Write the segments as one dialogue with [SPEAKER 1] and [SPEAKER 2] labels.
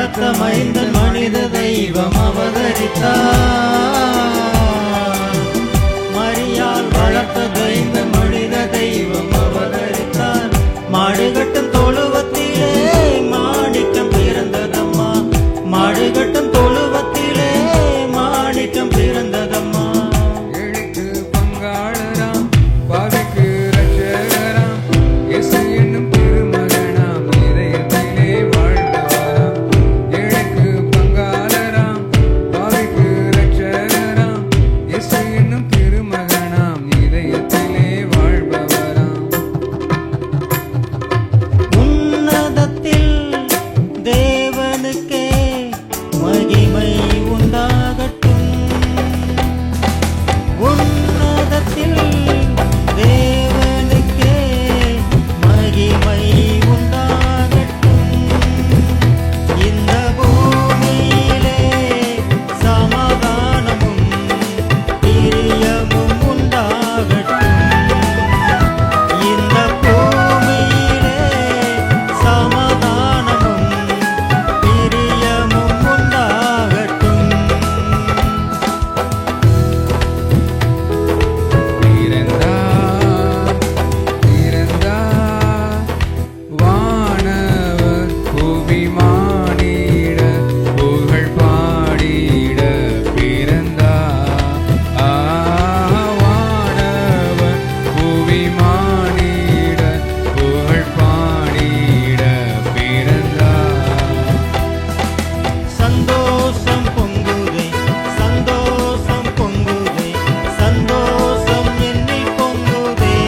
[SPEAKER 1] வளர்த்த மைந்தன் மனித தெய்வம் அவதரித்தார். மரியாள் வளர்த்த மைந்தன் மனித தெய்வம் அவதரித்தார். மாடுகட்டும் தொழுவத்திலே மாணிக்கம் பிறந்ததம்மா. மாடுகட்டும் தொழுவத்திலே மாணிக்கம் பிறந்ததம்மா.
[SPEAKER 2] ஏழைக்கு பங்காளராம், பாவிக்கு இரட்சகராம், இயேசு என்னும் திருமகனாம், இதயத்திலே வாழ்பவராம். ஏழைக்கு பங்காளராம், பாவிக்கு இரட்சகராம், இயேசு என்னும் திருமகனாம், இதயத்திலே வாழ்பவராம்.
[SPEAKER 1] உன்னதத்தில் தேவனுக்கே மகிமை உண்டாகட்டும். உன்னதத்தில் தேவனுக்கே மகிமை உண்டாகட்டும். இந்த பூமியிலே சமாதானமும் பிரியமும் உண்டாகட்டும். இந்த பூமியிலே சமாதானமும் பிரியமும் உண்டாகட்டும்.
[SPEAKER 2] பிறந்தார், வானவர் புவி மானிட புகழ் பாடிட பிறந்தார். வானவர் புவி மானிட புகழ் பாடிட பிறந்தார்.
[SPEAKER 1] சந்தோஷம் பொங்குதே, சந்தோஷம் பொங்குதே, சந்தோஷம் என்னில் பொங்குதே.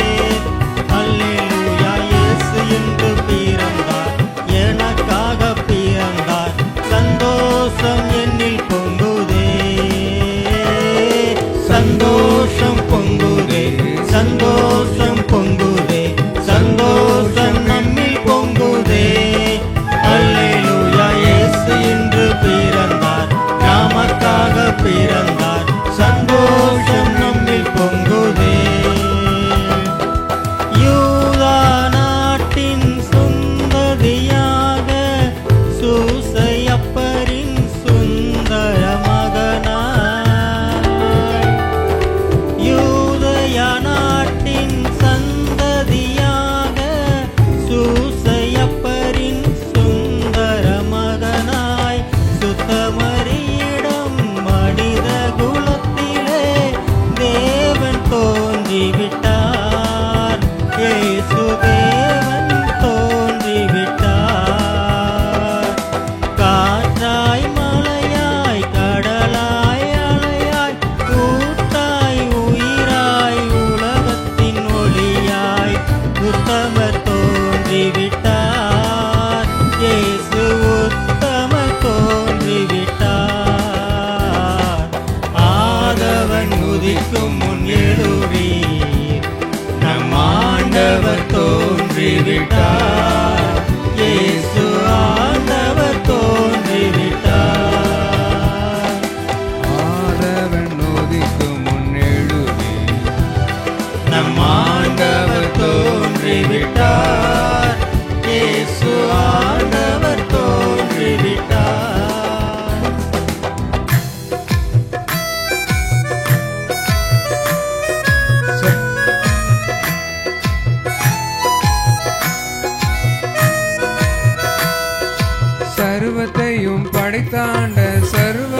[SPEAKER 1] அல்லேலூயா, இயேசு இன்று பிறந்தார், எனக்காக பிறந்தார். சந்தோஷம் என்னில் பொங்குதே, சந்தோஷம் பொங்குதே, சந்தோஷம் பொங்குதே, சந்தோஷம் நம்மில் பொங்குதே. அல்லேலூயா, இயேசு இன்று பிறந்தார், நமக்காக பிறந்தார். சந்தோஷம் நம்மில் பொங்குதே. யூதா நாட்டின் சுந்தரியாக சூசையப்பரின் சுந்தர மகனாய். யூதயா நாட்டின் சந்ததியாக சூசையப்பரின் சுந்தர மகனாய். சுத்தமரியிடம் மனித குலத்திலே தேவன் தோன்றிவிட்டார். இயேசு தேவன் தோன்றிவிட்டார். காற்றாய் மலையாய் கடலாய் அலையாய் ஊட்டாய் உயிராய் உலகத்தின் ஒளியாய் உத்தமர் தோன்றிவிட்டார். இயேசு உத்தமர் தோன்றிவிட்டார். ஆதவன் உதிக்கும் முன் எழுவீர், நம் ஆண்டவர் தோன்றிவிட்டார். இயேசு ஆண்டவர் தோன்றிவிட்டார்.
[SPEAKER 2] ஆதவன் உதிக்கும் முன் எழுவீர்,
[SPEAKER 1] நம் ஆண்டவர் தோன்றிவிட்டார். இயேசு ஆண்டவர் தோன்றிவிட்டார்.
[SPEAKER 2] சர்வத்தையும் படைத்தாண்ட சர்வ